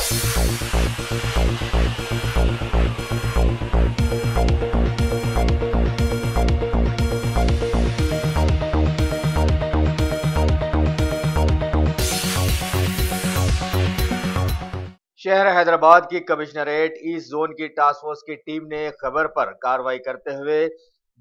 शहर हैदराबाद की commissionerate east zone की टास्क फोर्स की टीम ने खबर पर कार्रवाई करते हुए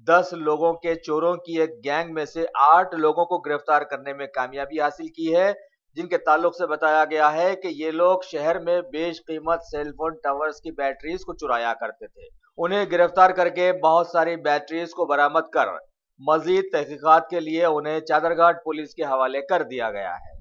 10 लोगों के चोरों की एक गैंग में से 8 लोगों को गिरफ्तार करने में कामयाबी हासिल की है, जिनके ताल्लुक से बताया गया है कि ये लोग शहर में बेशकीमत सेलफोन टावर्स की बैटरीज को चुराया करते थे। उन्हें गिरफ्तार करके बहुत सारी बैटरीज को बरामद कर मजीद तहकीकात के लिए उन्हें चादरघाट पुलिस के हवाले कर दिया गया है।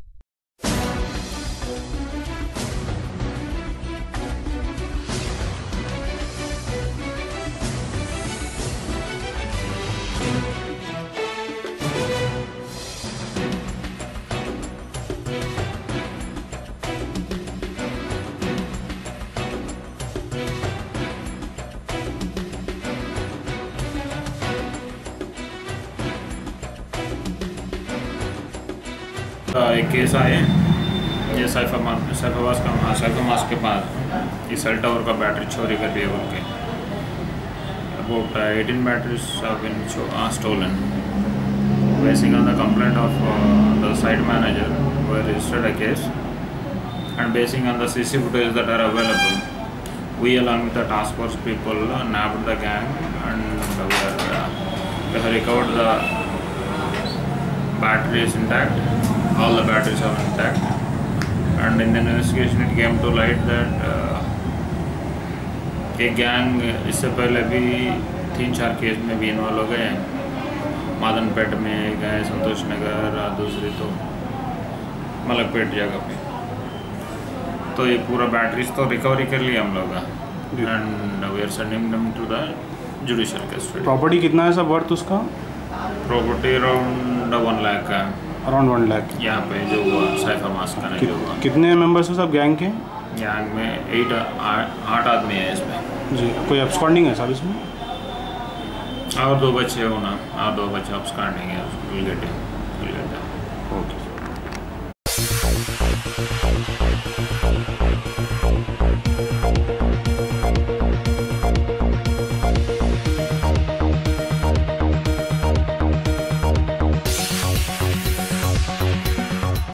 एक केस आए ये सैफाबाद के पास इस सेल टावर का बैटरी चोरी कर लिया बोल के about 18 batteries have been stolen. Basing on the complaint of the site manager, we registered a case, and basing on the CC footage that are available, we along with the task force people nabbed the gang, and we have recovered the batteries intact. All the batteries are intact, and in the investigation it came to light that एक gang इससे पहले भी 3-4 case में भी involve हो गए हैं। मादनपेट में गए, संतोष नगर, दूसरी तो मलकपेट जगह पे। तो ये पूरा बैटरीज तो रिकवरी कर लिया हम लोग, and we are sending them to the judicial custody. Property कितना है सब वर्थ उसका? प्रॉपर्टी अराउंड 1 लाख का। अराउंड 1 लाख यहाँ पे जो हुआ सैफाबाद का नहीं जो हुआ। कितने मेंबर्स हैं सब गैंग के? गैंग में 8 आदमी है इसमें जी। कोई एब्सकॉन्डिंग है सर इसमें? और 2 बच्चे होना, और 2 बच्चे एब्सकॉन्डिंग है। ओके।